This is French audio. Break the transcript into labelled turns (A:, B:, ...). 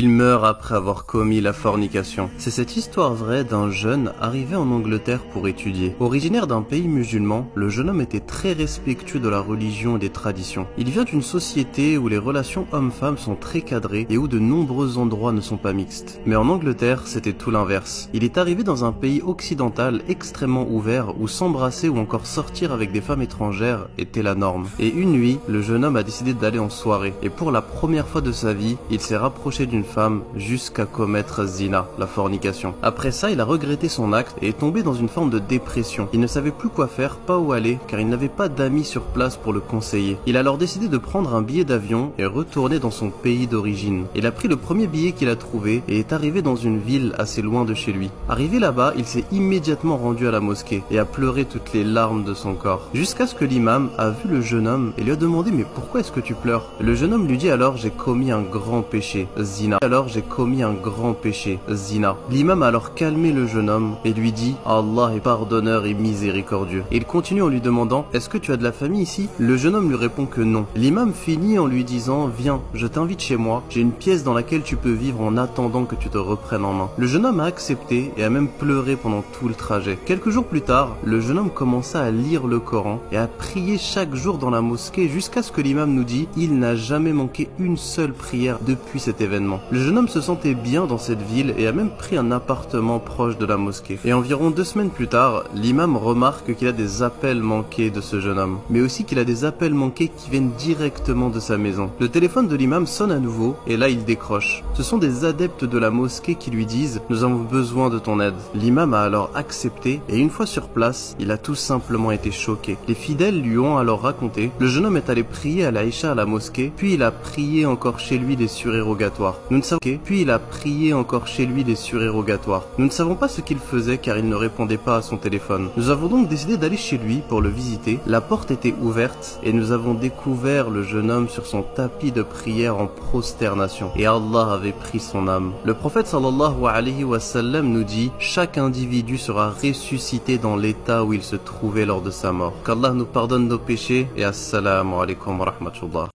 A: Il meurt après avoir commis la fornication. C'est cette histoire vraie d'un jeune arrivé en Angleterre pour étudier. Originaire d'un pays musulman, le jeune homme était très respectueux de la religion et des traditions. Il vient d'une société où les relations hommes-femmes sont très cadrées et où de nombreux endroits ne sont pas mixtes. Mais en Angleterre, c'était tout l'inverse. Il est arrivé dans un pays occidental extrêmement ouvert où s'embrasser ou encore sortir avec des femmes étrangères était la norme. Et une nuit, le jeune homme a décidé d'aller en soirée. Et pour la première fois de sa vie, il s'est rapproché d'une femme jusqu'à commettre zina, la fornication. Après ça, il a regretté son acte et est tombé dans une forme de dépression. Il ne savait plus quoi faire, pas où aller, car il n'avait pas d'amis sur place pour le conseiller. Il a alors décidé de prendre un billet d'avion et retourner dans son pays d'origine. Il a pris le premier billet qu'il a trouvé et est arrivé dans une ville assez loin de chez lui. Arrivé là-bas, il s'est immédiatement rendu à la mosquée et a pleuré toutes les larmes de son corps. Jusqu'à ce que l'imam a vu le jeune homme et lui a demandé: mais pourquoi est-ce que tu pleures? Le jeune homme lui dit alors: j'ai commis un grand péché, zina. Alors j'ai commis un grand péché, zina. L'imam a alors calmé le jeune homme et lui dit: Allah est pardonneur et miséricordieux. Et il continue en lui demandant: est-ce que tu as de la famille ici? Le jeune homme lui répond que non. L'imam finit en lui disant: viens, je t'invite chez moi, j'ai une pièce dans laquelle tu peux vivre en attendant que tu te reprennes en main. Le jeune homme a accepté et a même pleuré pendant tout le trajet. Quelques jours plus tard, le jeune homme commença à lire le Coran et à prier chaque jour dans la mosquée jusqu'à ce que l'imam nous dit: il n'a jamais manqué une seule prière depuis cet événement. Le jeune homme se sentait bien dans cette ville et a même pris un appartement proche de la mosquée. Et environ 2 semaines plus tard, l'imam remarque qu'il a des appels manqués de ce jeune homme, mais aussi qu'il a des appels manqués qui viennent directement de sa maison. Le téléphone de l'imam sonne à nouveau et là il décroche. Ce sont des adeptes de la mosquée qui lui disent: nous avons besoin de ton aide. L'imam a alors accepté et une fois sur place, il a tout simplement été choqué. Les fidèles lui ont alors raconté: le jeune homme est allé prier à l'Aïcha à la mosquée, puis il a prié encore chez lui des surérogatoires. Nous ne savons pas ce qu'il faisait car il ne répondait pas à son téléphone. Nous avons donc décidé d'aller chez lui pour le visiter. La porte était ouverte et nous avons découvert le jeune homme sur son tapis de prière en prosternation. Et Allah avait pris son âme. Le prophète sallallahu alayhi wa sallam nous dit: chaque individu sera ressuscité dans l'état où il se trouvait lors de sa mort. Qu'Allah nous pardonne nos péchés et assalamu alaikum wa rahmatullah.